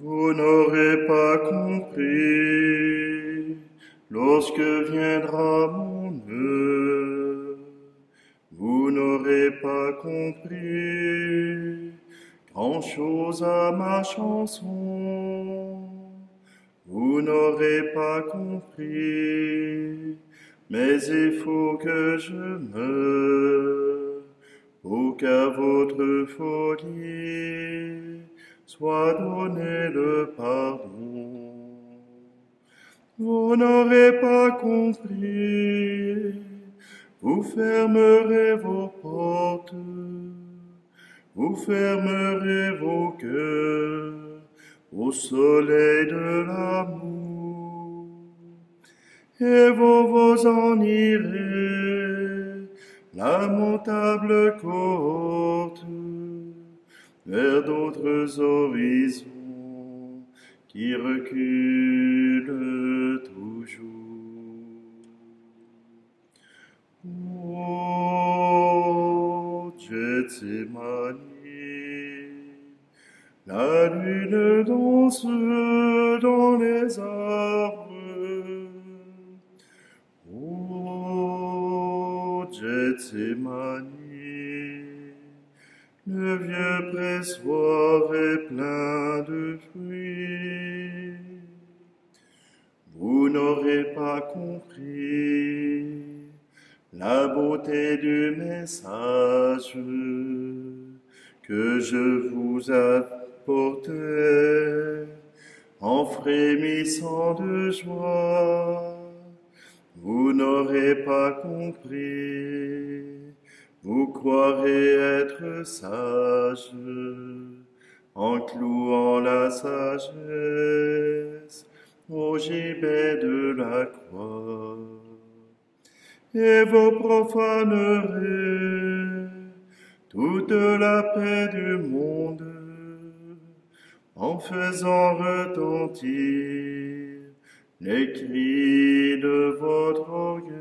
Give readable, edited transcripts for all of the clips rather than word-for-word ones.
Vous n'aurez pas compris lorsque viendra mon heure. Vous n'aurez pas compris grand-chose à ma chanson. Vous n'aurez pas compris, mais il faut que je meure pour qu'à votre folie soit donné le pardon. Vous n'aurez pas compris, vous fermerez vos portes, vous fermerez vos cœurs au soleil de l'amour, et vous en irez, lamentable cohorte, vers d'autres horizons qui reculent toujours. Oh, Gethsémani, la lune danse dans les arbres. Oh, Gethsémani, le vieux pressoir est plein de fruits. Vous n'aurez pas compris la beauté du message que je vous apportais en frémissant de joie. Vous n'aurez pas compris, vous croirez être sage en clouant la sagesse au gibet de la croix. Et vous profanerez toute la paix du monde en faisant retentir les cris de votre orgueil.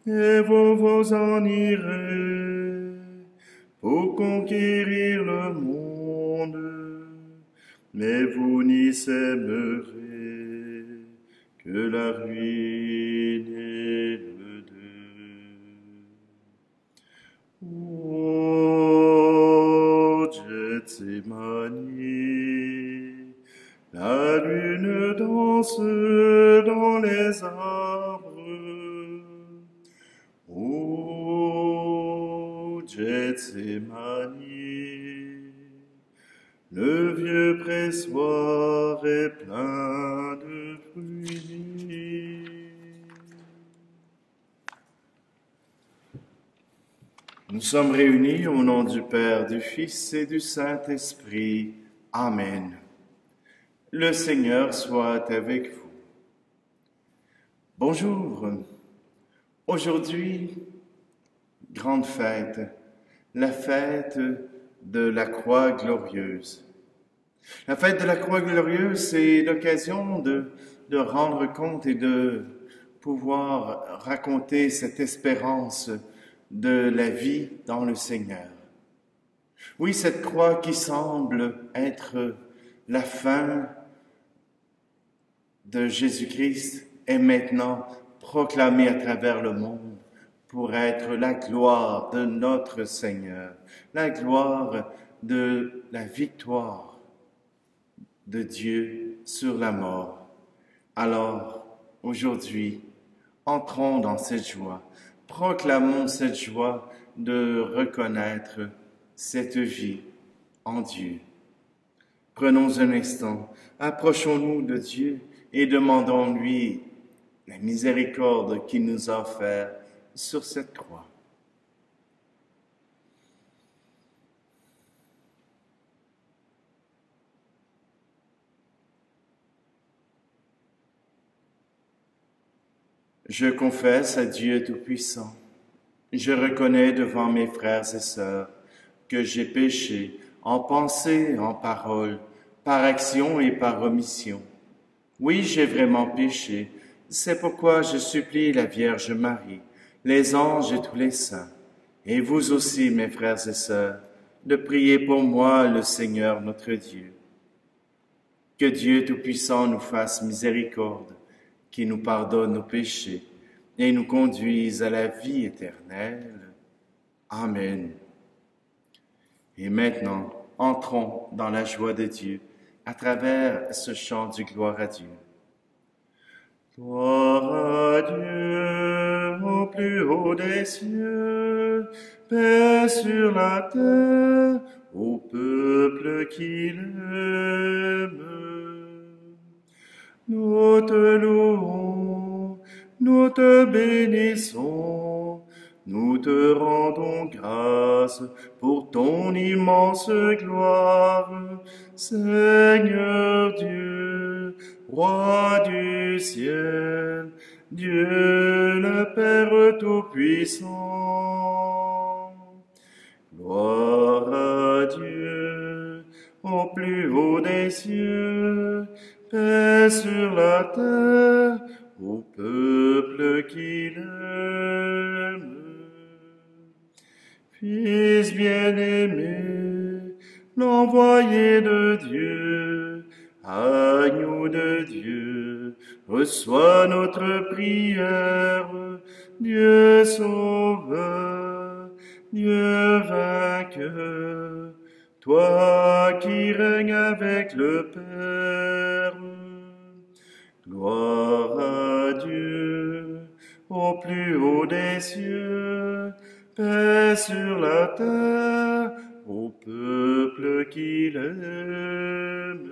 Et vous en irez pour conquérir le monde, mais vous n'y sèmerez que la ruine et le deuil. Oh, Gethsémani, la lune danse dans les arbres. Oh, Gethsémani, le vieux pressoir est plein de fruits. Nous sommes réunis au nom du Père, du Fils et du Saint-Esprit. Amen. Le Seigneur soit avec vous. Bonjour. Aujourd'hui, grande fête, la fête de la Croix glorieuse. La fête de la Croix glorieuse, c'est l'occasion de rendre compte et de pouvoir raconter cette espérance de la vie dans le Seigneur. Oui, cette croix qui semble être la fin de Jésus-Christ est maintenant proclamée à travers le monde pour être la gloire de notre Seigneur, la gloire de la victoire de Dieu sur la mort. Alors, aujourd'hui, entrons dans cette joie, proclamons cette joie de reconnaître cette vie en Dieu. Prenons un instant, approchons-nous de Dieu et demandons-lui la miséricorde qu'il nous a offerte sur cette croix. Je confesse à Dieu Tout-Puissant, je reconnais devant mes frères et sœurs que j'ai péché en pensée, en parole, par action et par omission. Oui, j'ai vraiment péché, c'est pourquoi je supplie la Vierge Marie, les anges et tous les saints, et vous aussi, mes frères et sœurs, de prier pour moi le Seigneur notre Dieu. Que Dieu Tout-Puissant nous fasse miséricorde, qui nous pardonne nos péchés et nous conduise à la vie éternelle. Amen. Et maintenant, entrons dans la joie de Dieu à travers ce chant du gloire à Dieu. Gloire à Dieu au plus haut des cieux, paix sur la terre au peuple qu'il aime. Nous te louons, nous te bénissons, nous te rendons grâce pour ton immense gloire, Seigneur Dieu, Roi du ciel, Dieu le Père Tout-Puissant. Gloire à Dieu au plus haut des cieux, paix sur la terre au peuple qu'il aime. Fils bien-aimé, l'envoyé de Dieu, agneau de Dieu, reçois notre prière, Dieu sauveur, Dieu vainqueur, toi qui règnes avec le Père. Gloire à Dieu au plus haut des cieux, paix sur la terre au peuple qu'il aime.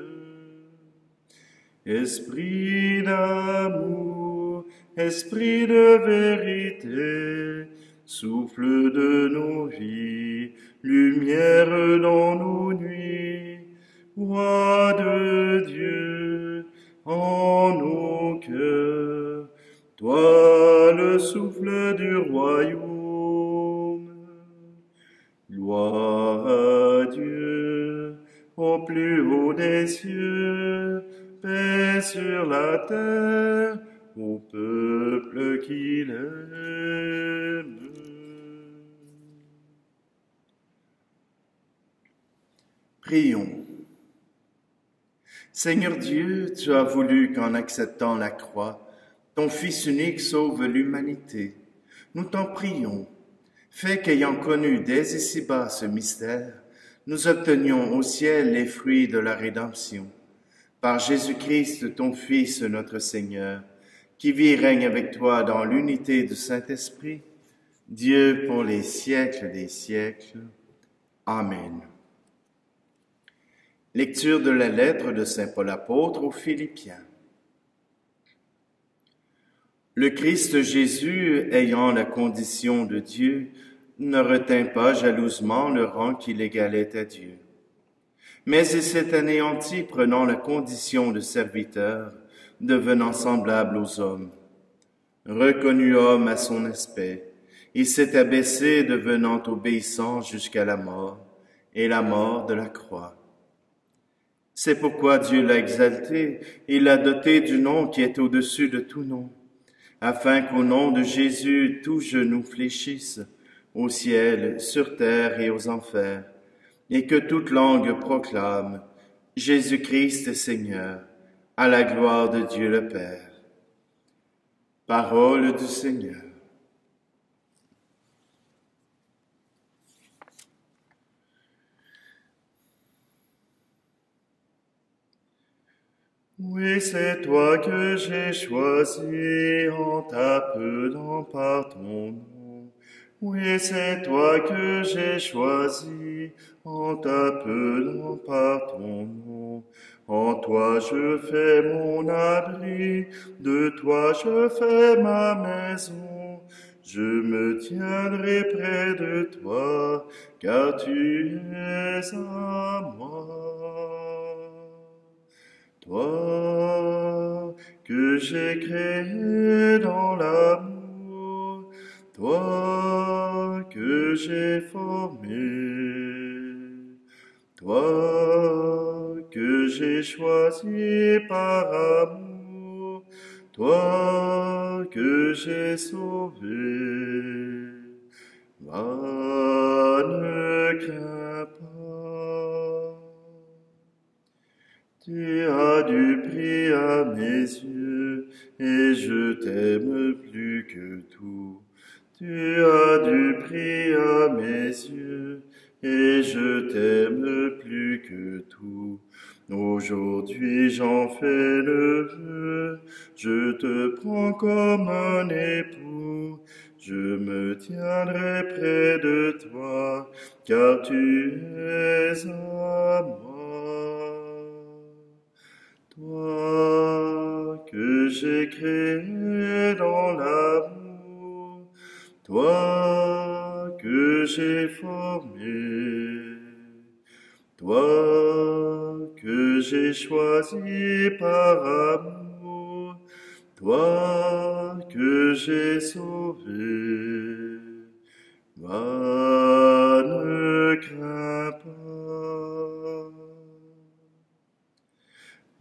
Esprit d'amour, esprit de vérité, souffle de nos vies, lumière dans nos nuits, Roi de Dieu en nos cœurs, toi le souffle du royaume. Gloire à Dieu au plus haut des cieux, paix sur la terre au peuple qu'il aime. Prions. Seigneur Dieu, tu as voulu qu'en acceptant la croix, ton Fils unique sauve l'humanité. Nous t'en prions. Fais qu'ayant connu dès ici-bas ce mystère, nous obtenions au ciel les fruits de la rédemption. Par Jésus-Christ, ton Fils, notre Seigneur, qui vit et règne avec toi dans l'unité du Saint-Esprit, Dieu pour les siècles des siècles. Amen. Lecture de la lettre de saint Paul apôtre aux Philippiens. Le Christ Jésus, ayant la condition de Dieu, ne retint pas jalousement le rang qui l'égalait à Dieu. Mais il s'est anéanti, prenant la condition de serviteur, devenant semblable aux hommes. Reconnu homme à son aspect, il s'est abaissé, devenant obéissant jusqu'à la mort, et la mort de la croix. C'est pourquoi Dieu l'a exalté et l'a doté du nom qui est au-dessus de tout nom, afin qu'au nom de Jésus tout genou fléchisse, au ciel, sur terre et aux enfers, et que toute langue proclame Jésus-Christ est Seigneur, à la gloire de Dieu le Père. Parole du Seigneur. Oui, c'est toi que j'ai choisi en t'appelant par ton nom. Oui, c'est toi que j'ai choisi en t'appelant par ton nom. En toi je fais mon abri, de toi je fais ma maison. Je me tiendrai près de toi, car tu es à moi. Toi que j'ai créé dans l'amour, toi que j'ai formé, toi que j'ai choisi par amour, toi que j'ai sauvé. Va, ne crains pas. Tu as du prix à mes yeux, et je t'aime plus que tout. Tu as du prix à mes yeux, et je t'aime plus que tout. Aujourd'hui j'en fais le vœu, je te prends comme un époux, je me tiendrai près de toi, car tu es à moi. Toi que j'ai créé dans l'amour, toi que j'ai formé, toi que j'ai choisi par amour, toi que j'ai sauvé, va, ne crains pas.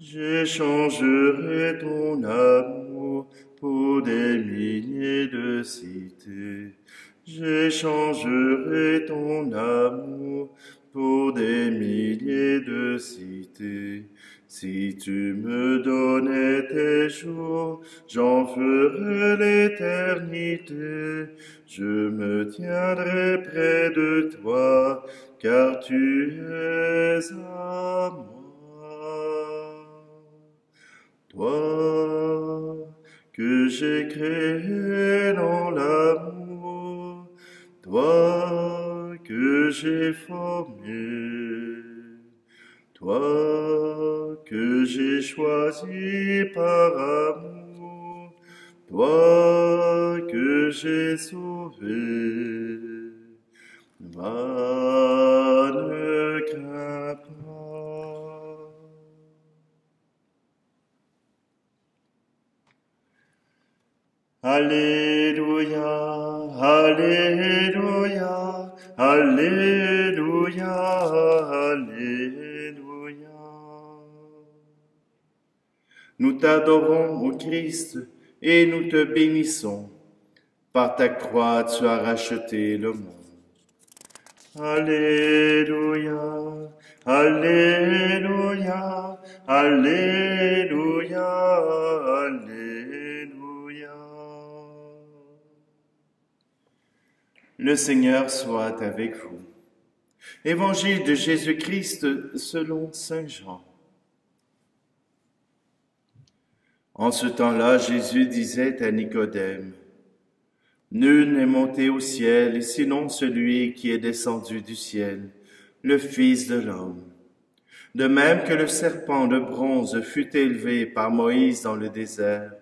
J'échangerai ton amour pour des milliers de cités. J'échangerai ton amour pour des milliers de cités. Si tu me donnais tes jours, j'en ferai l'éternité. Je me tiendrai près de toi, car tu es à moi. Toi que j'ai créé dans l'amour, toi que j'ai formé, toi que j'ai choisi par amour, toi que j'ai sauvé, va, ne crains pas. Alléluia, Alléluia, Alléluia, Alléluia. Nous t'adorons, ô Christ, et nous te bénissons. Par ta croix, tu as racheté le monde. Alléluia, Alléluia, Alléluia, Alléluia. Le Seigneur soit avec vous. Évangile de Jésus-Christ selon saint Jean. En ce temps-là, Jésus disait à Nicodème, « Nul n'est monté au ciel, sinon celui qui est descendu du ciel, le Fils de l'homme. De même que le serpent de bronze fut élevé par Moïse dans le désert,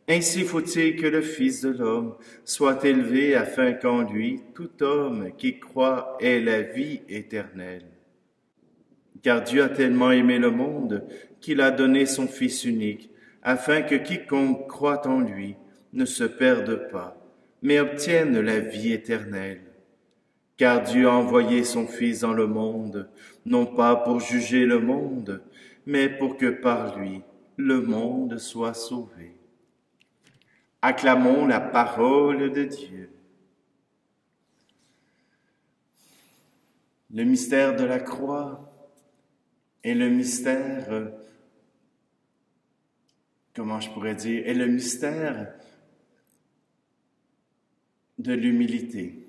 ainsi faut-il que le Fils de l'homme soit élevé afin qu'en lui, tout homme qui croit ait la vie éternelle. Car Dieu a tellement aimé le monde qu'il a donné son Fils unique, afin que quiconque croit en lui ne se perde pas, mais obtienne la vie éternelle. Car Dieu a envoyé son Fils dans le monde, non pas pour juger le monde, mais pour que par lui, le monde soit sauvé. » Acclamons la parole de Dieu. Le mystère de la croix est le mystère, est le mystère de l'humilité.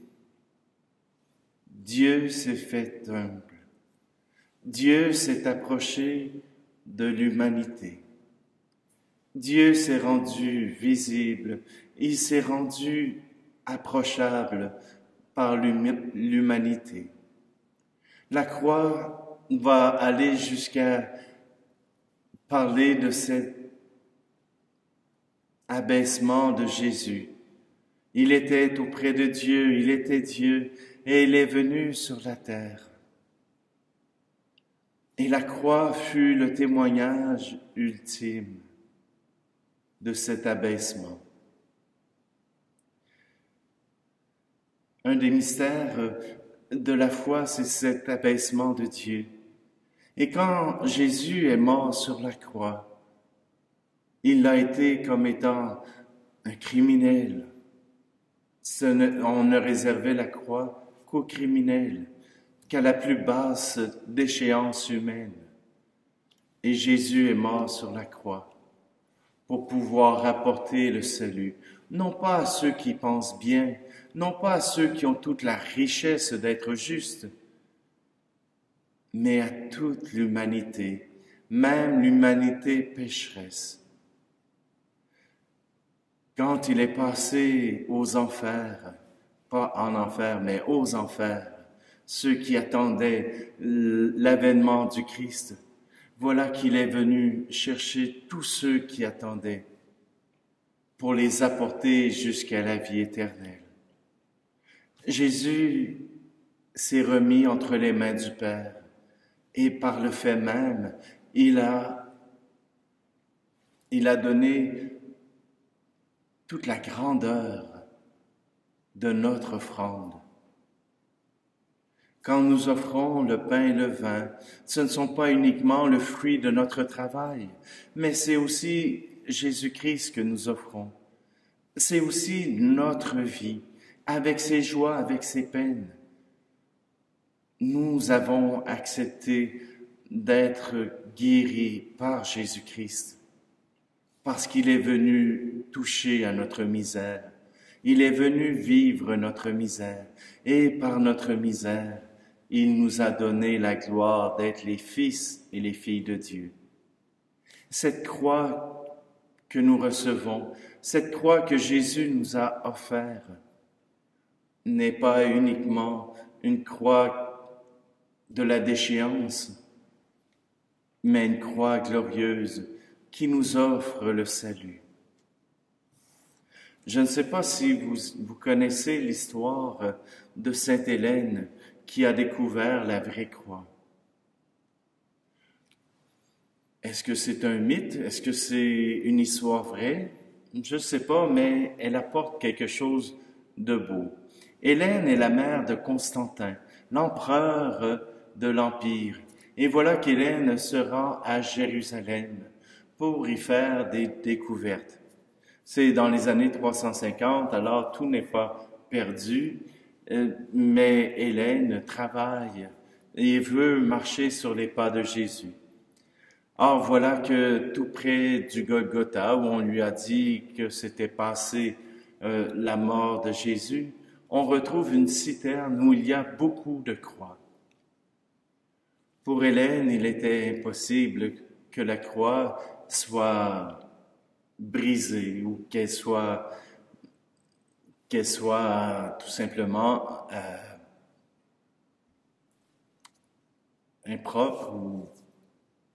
Dieu s'est fait humble. Dieu s'est approché de l'humanité. Dieu s'est rendu visible, il s'est rendu approchable par l'humanité. La croix va aller jusqu'à parler de cet abaissement de Jésus. Il était auprès de Dieu, il était Dieu, et il est venu sur la terre. Et la croix fut le témoignage ultime de cet abaissement. Un des mystères de la foi, c'est cet abaissement de Dieu. Et quand Jésus est mort sur la croix, il l'a été comme étant un criminel. On ne réservait la croix qu'aux criminels, qu'à la plus basse déchéance humaine. Et Jésus est mort sur la croix pour pouvoir apporter le salut, non pas à ceux qui pensent bien, non pas à ceux qui ont toute la richesse d'être justes, mais à toute l'humanité, même l'humanité pécheresse. Quand il est passé aux enfers, pas en enfer, mais aux enfers, ceux qui attendaient l'avènement du Christ, voilà qu'il est venu chercher tous ceux qui attendaient pour les apporter jusqu'à la vie éternelle. Jésus s'est remis entre les mains du Père et par le fait même, il a donné toute la grandeur de notre offrande. Quand nous offrons le pain et le vin, ce ne sont pas uniquement le fruit de notre travail, mais c'est aussi Jésus-Christ que nous offrons. C'est aussi notre vie, avec ses joies, avec ses peines. Nous avons accepté d'être guéris par Jésus-Christ, parce qu'il est venu toucher à notre misère. Il est venu vivre notre misère, et par notre misère, il nous a donné la gloire d'être les fils et les filles de Dieu. Cette croix que nous recevons, cette croix que Jésus nous a offerte, n'est pas uniquement une croix de la déchéance, mais une croix glorieuse qui nous offre le salut. Je ne sais pas si vous connaissez l'histoire de Sainte Hélène qui a découvert la vraie croix. Est-ce que c'est un mythe? Est-ce que c'est une histoire vraie? Je ne sais pas, mais elle apporte quelque chose de beau. Hélène est la mère de Constantin, l'empereur de l'Empire. Et voilà qu'Hélène se rend à Jérusalem pour y faire des découvertes. C'est dans les années 350, alors tout n'est pas perdu, mais Hélène travaille et veut marcher sur les pas de Jésus. Or, voilà que tout près du Golgotha, où on lui a dit que c'était passé la mort de Jésus, on retrouve une citerne où il y a beaucoup de croix. Pour Hélène, il était impossible que la croix soit brisée ou qu'elle soit tout simplement impropre ou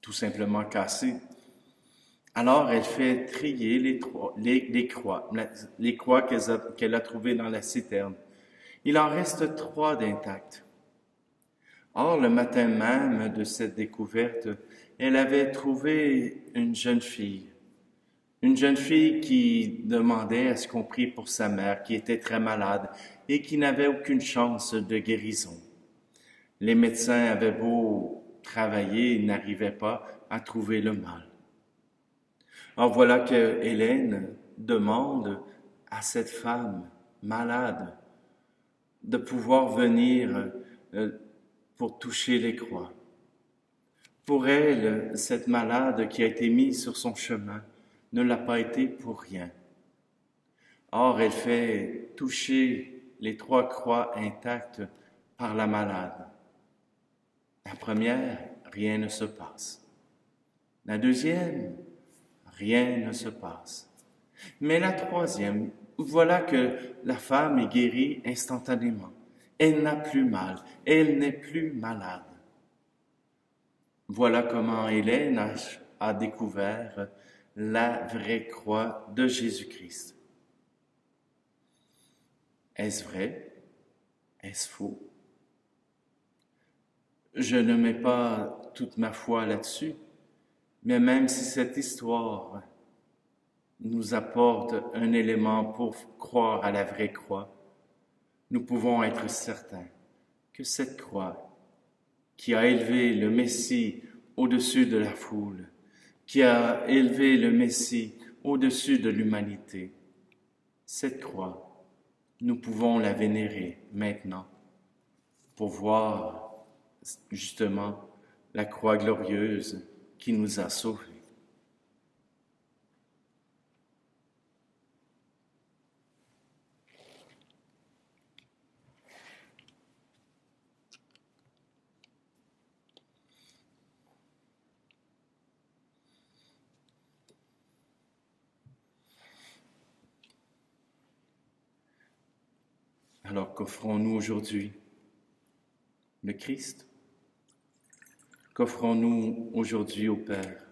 tout simplement cassée. Alors, elle fait trier les croix qu'elle a trouvées dans la citerne. Il en reste 3 d'intactes. Or, le matin même de cette découverte, elle avait trouvé une jeune fille qui demandait à ce qu'on prie pour sa mère, qui était très malade et qui n'avait aucune chance de guérison. Les médecins avaient beau travailler, ils n'arrivaient pas à trouver le mal. Alors voilà que Hélène demande à cette femme malade de pouvoir venir pour toucher les croix. Pour elle, cette malade qui a été mise sur son chemin ne l'a pas été pour rien. Or, elle fait toucher les 3 croix intactes par la malade. La première, rien ne se passe. La deuxième, rien ne se passe. Mais la troisième, voilà que la femme est guérie instantanément. Elle n'a plus mal, elle n'est plus malade. Voilà comment Hélène a découvert la vraie croix de Jésus-Christ. Est-ce vrai? Est-ce faux? Je ne mets pas toute ma foi là-dessus, mais même si cette histoire nous apporte un élément pour croire à la vraie croix, nous pouvons être certains que cette croix qui a élevé le Messie au-dessus de la foule, qui a élevé le Messie au-dessus de l'humanité, cette croix, nous pouvons la vénérer maintenant pour voir justement la croix glorieuse qui nous a sauvés. Alors qu'offrons-nous aujourd'hui? Le Christ? Qu'offrons-nous aujourd'hui au Père?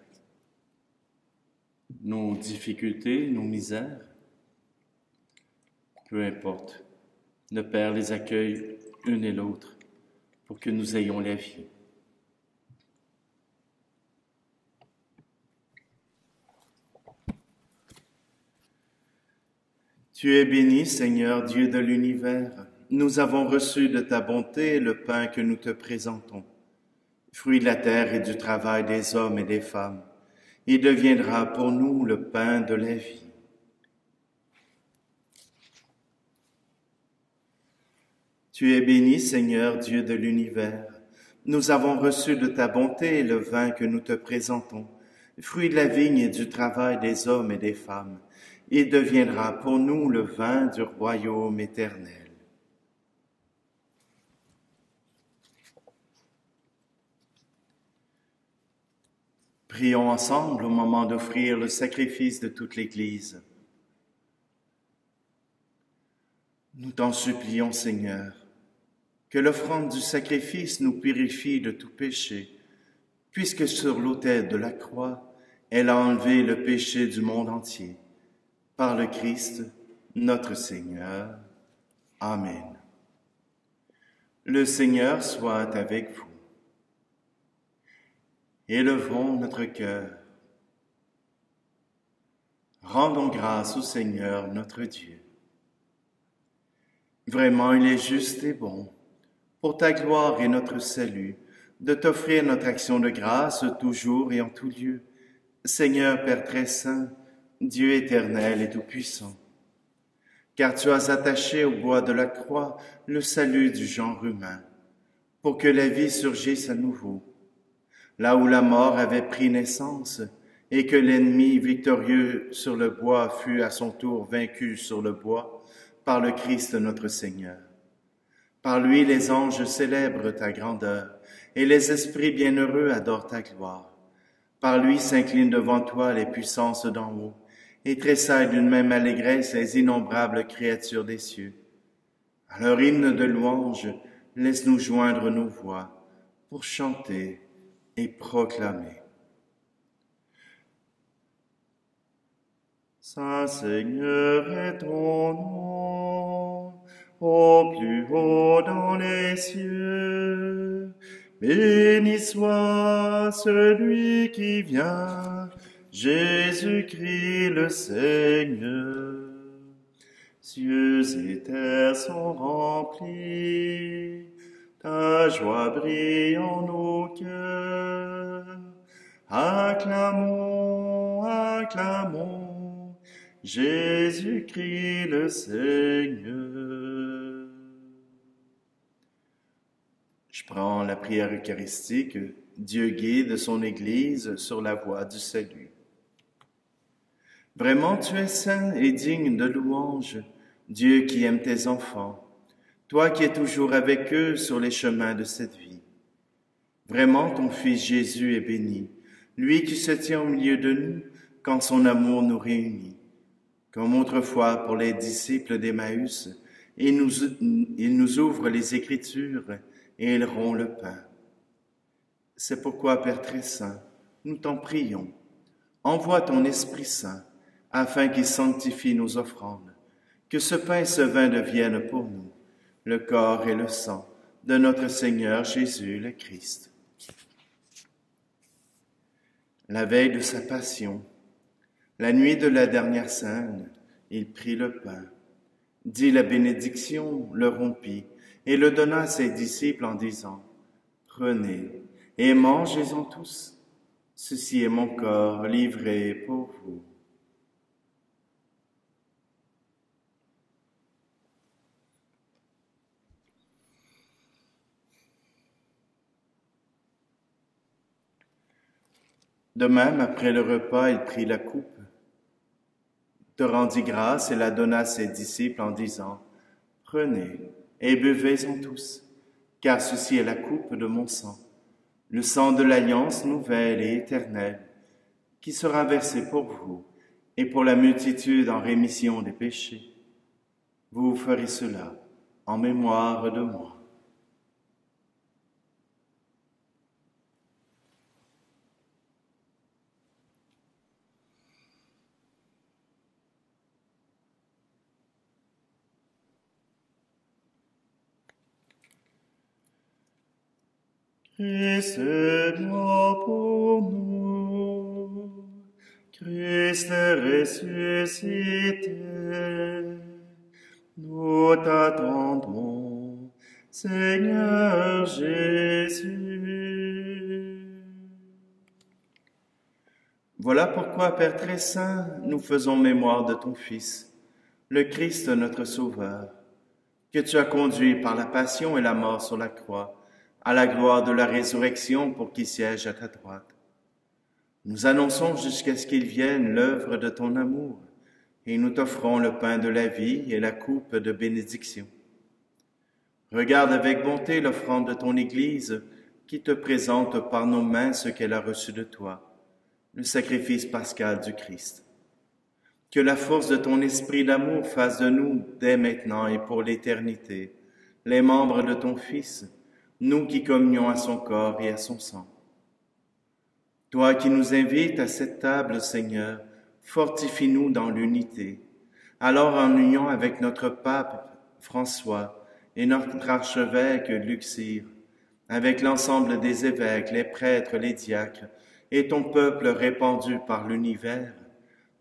Nos difficultés, nos misères? Peu importe, le Père les accueille une et l'autre pour que nous ayons la vie. Tu es béni, Seigneur, Dieu de l'univers. Nous avons reçu de ta bonté le pain que nous te présentons. Fruit de la terre et du travail des hommes et des femmes, il deviendra pour nous le pain de la vie. Tu es béni, Seigneur, Dieu de l'univers. Nous avons reçu de ta bonté le vin que nous te présentons, fruit de la vigne et du travail des hommes et des femmes. Il deviendra pour nous le vin du royaume éternel. Prions ensemble au moment d'offrir le sacrifice de toute l'Église. Nous t'en supplions, Seigneur, que l'offrande du sacrifice nous purifie de tout péché, puisque sur l'autel de la croix, elle a enlevé le péché du monde entier. Par le Christ, notre Seigneur. Amen. Le Seigneur soit avec vous. Élevons notre cœur. Rendons grâce au Seigneur notre Dieu. Vraiment, il est juste et bon, pour ta gloire et notre salut, de t'offrir notre action de grâce toujours et en tout lieu. Seigneur Père très saint, Dieu éternel et tout-puissant, car tu as attaché au bois de la croix le salut du genre humain, pour que la vie surgisse à nouveau, là où la mort avait pris naissance, et que l'ennemi victorieux sur le bois fut à son tour vaincu sur le bois par le Christ notre Seigneur. Par lui les anges célèbrent ta grandeur, et les esprits bienheureux adorent ta gloire. Par lui s'inclinent devant toi les puissances d'en haut, et tressaillent d'une même allégresse les innombrables créatures des cieux. À leur hymne de louange, laisse-nous joindre nos voix pour chanter et proclamer. Saint Seigneur est ton nom, au plus haut dans les cieux. Béni soit celui qui vient, Jésus-Christ le Seigneur. Cieux et terre sont remplis, ta joie brille en nos cœurs. Acclamons, acclamons, Jésus-Christ le Seigneur. Je prends la prière eucharistique. Dieu guide son Église sur la voie du salut. Vraiment, tu es saint et digne de louange, Dieu qui aime tes enfants, toi qui es toujours avec eux sur les chemins de cette vie. Vraiment, ton Fils Jésus est béni, lui qui se tient au milieu de nous quand son amour nous réunit. Comme autrefois pour les disciples d'Emmaüs, il nous ouvre les Écritures et il rompt le pain. C'est pourquoi, Père très saint, nous t'en prions. Envoie ton Esprit Saint, afin qu'il sanctifie nos offrandes, que ce pain et ce vin deviennent pour nous le corps et le sang de notre Seigneur Jésus le Christ. La veille de sa passion, la nuit de la dernière scène, il prit le pain, dit la bénédiction, le rompit et le donna à ses disciples en disant « Prenez et mangez-en tous, ceci est mon corps livré pour vous. » De même, après le repas, il prit la coupe, te rendit grâce et la donna à ses disciples en disant, « Prenez et buvez-en tous, car ceci est la coupe de mon sang, le sang de l'alliance nouvelle et éternelle, qui sera versé pour vous et pour la multitude en rémission des péchés. Vous ferez cela en mémoire de moi. » Christ est mort pour nous, Christ est ressuscité, nous t'attendons, Seigneur Jésus. Voilà pourquoi, Père très saint, nous faisons mémoire de ton Fils, le Christ notre Sauveur, que tu as conduit par la passion et la mort sur la croix, à la gloire de la résurrection pour qu'il siège à ta droite. Nous annonçons jusqu'à ce qu'il vienne l'œuvre de ton amour, et nous t'offrons le pain de la vie et la coupe de bénédiction. Regarde avec bonté l'offrande de ton Église, qui te présente par nos mains ce qu'elle a reçu de toi, le sacrifice pascal du Christ. Que la force de ton esprit d'amour fasse de nous, dès maintenant et pour l'éternité, les membres de ton Fils, nous qui communions à son corps et à son sang. Toi qui nous invites à cette table, Seigneur, fortifie-nous dans l'unité. Alors, en union avec notre pape François et notre archevêque Luxire, avec l'ensemble des évêques, les prêtres, les diacres et ton peuple répandu par l'univers,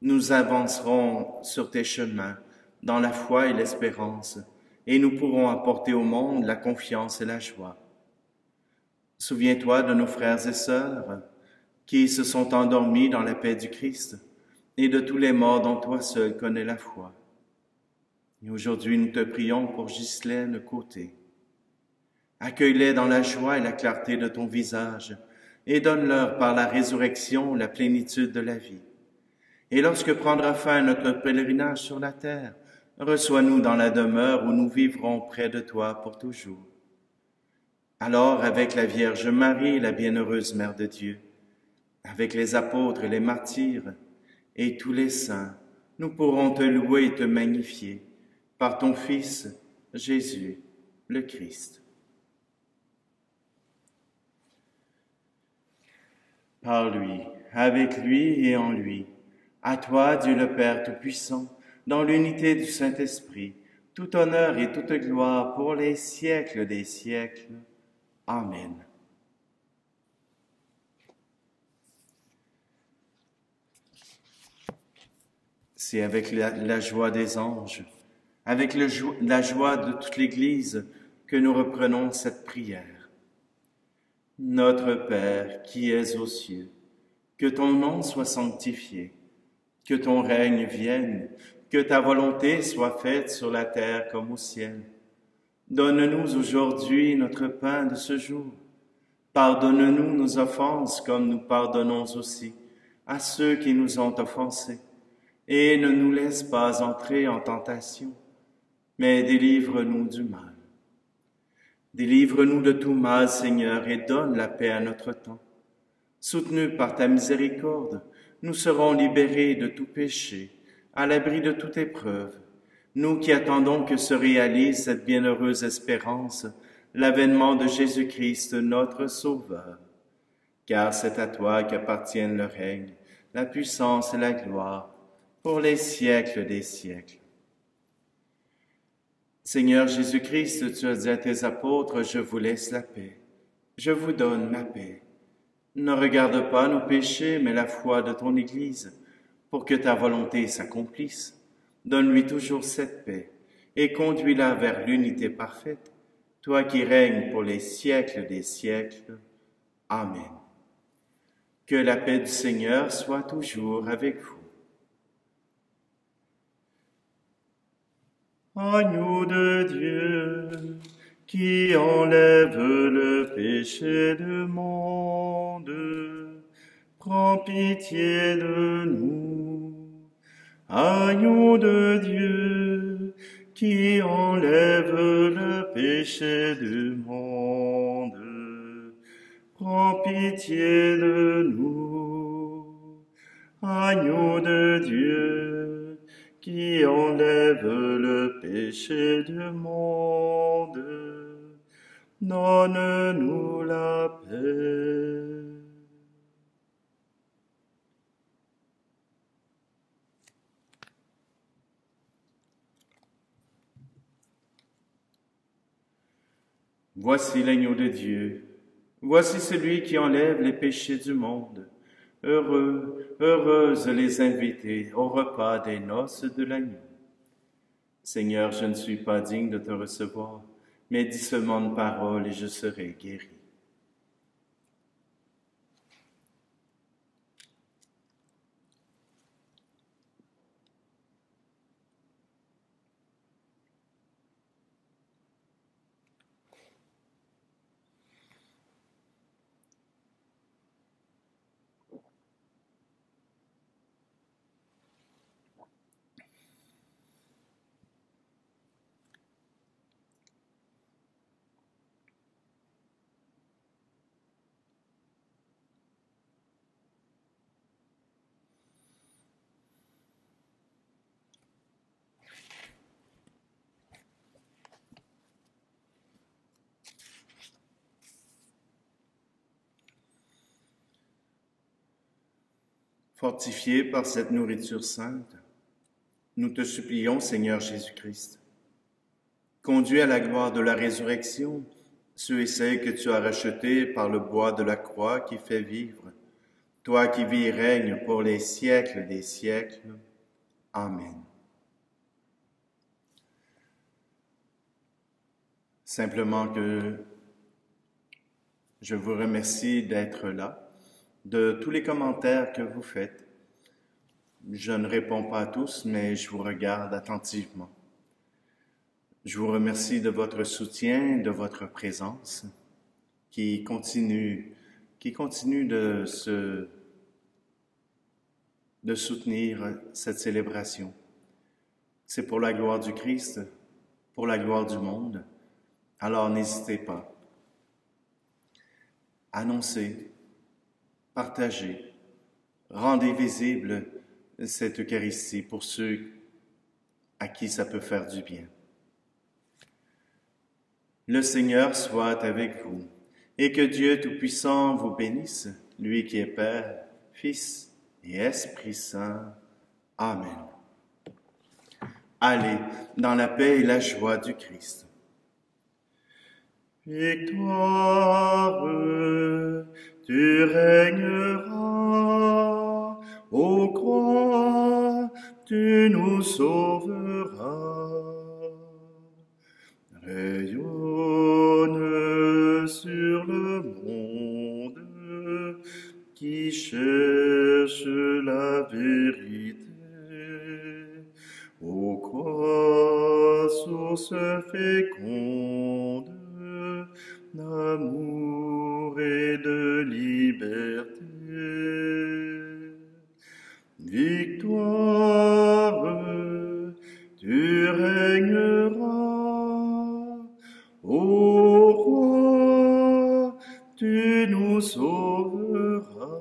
nous avancerons sur tes chemins dans la foi et l'espérance, et nous pourrons apporter au monde la confiance et la joie. Souviens-toi de nos frères et sœurs qui se sont endormis dans la paix du Christ et de tous les morts dont toi seul connais la foi. Et aujourd'hui, nous te prions pour Ghislaine Côté. Accueille-les dans la joie et la clarté de ton visage et donne-leur par la résurrection la plénitude de la vie. Et lorsque prendra fin notre pèlerinage sur la terre, reçois-nous dans la demeure où nous vivrons près de toi pour toujours. Alors, avec la Vierge Marie, la bienheureuse Mère de Dieu, avec les apôtres et les martyrs et tous les saints, nous pourrons te louer et te magnifier par ton Fils, Jésus, le Christ. Par lui, avec lui et en lui, à toi, Dieu le Père Tout-Puissant, dans l'unité du Saint-Esprit, tout honneur et toute gloire pour les siècles des siècles. Amen. C'est avec la joie des anges, avec la joie de toute l'Église que nous reprenons cette prière. Notre Père qui es aux cieux, que ton nom soit sanctifié, que ton règne vienne, que ta volonté soit faite sur la terre comme au ciel. Donne-nous aujourd'hui notre pain de ce jour. Pardonne-nous nos offenses comme nous pardonnons aussi à ceux qui nous ont offensés. Et ne nous laisse pas entrer en tentation, mais délivre-nous du mal. Délivre-nous de tout mal, Seigneur, et donne la paix à notre temps. Soutenus par ta miséricorde, nous serons libérés de tout péché, à l'abri de toute épreuve, nous qui attendons que se réalise cette bienheureuse espérance, l'avènement de Jésus-Christ, notre Sauveur. Car c'est à toi qu'appartiennent le règne, la puissance et la gloire, pour les siècles des siècles. Seigneur Jésus-Christ, tu as dit à tes apôtres, je vous laisse la paix, je vous donne ma paix. Ne regarde pas nos péchés, mais la foi de ton Église, pour que ta volonté s'accomplisse. Donne-lui toujours cette paix, et conduis-la vers l'unité parfaite, toi qui règnes pour les siècles des siècles. Amen. Que la paix du Seigneur soit toujours avec vous. Agneau de Dieu, qui enlève le péché du monde, prends pitié de nous. Agneau de Dieu, qui enlève le péché du monde, prends pitié de nous. Agneau de Dieu, qui enlève le péché du monde, donne-nous la paix. Voici l'agneau de Dieu. Voici celui qui enlève les péchés du monde. Heureux, heureuses les invités au repas des noces de l'agneau. Seigneur, je ne suis pas digne de te recevoir, mais dis seulement une parole et je serai guéri. Fortifiés par cette nourriture sainte, nous te supplions, Seigneur Jésus-Christ, conduis à la gloire de la résurrection ceux et celles que tu as rachetés par le bois de la croix qui fait vivre, toi qui vis et règnes pour les siècles des siècles. Amen. Simplement que je vous remercie d'être là, de tous les commentaires que vous faites. Je ne réponds pas à tous, mais je vous regarde attentivement. Je vous remercie de votre soutien, de votre présence qui continue de soutenir cette célébration. C'est pour la gloire du Christ, pour la gloire du monde. Alors n'hésitez pas. Annoncez, partagez, rendez visible cette Eucharistie pour ceux à qui ça peut faire du bien. Le Seigneur soit avec vous, et que Dieu Tout-Puissant vous bénisse, lui qui est Père, Fils et Esprit Saint. Amen. Allez dans la paix et la joie du Christ. Victoire, tu régneras, ô croix, tu nous sauveras. Rayonne sur le monde qui cherche la vérité. Ô croix, source féconde d'amour et de liberté. Victoire, tu régneras. Ô roi, tu nous sauveras.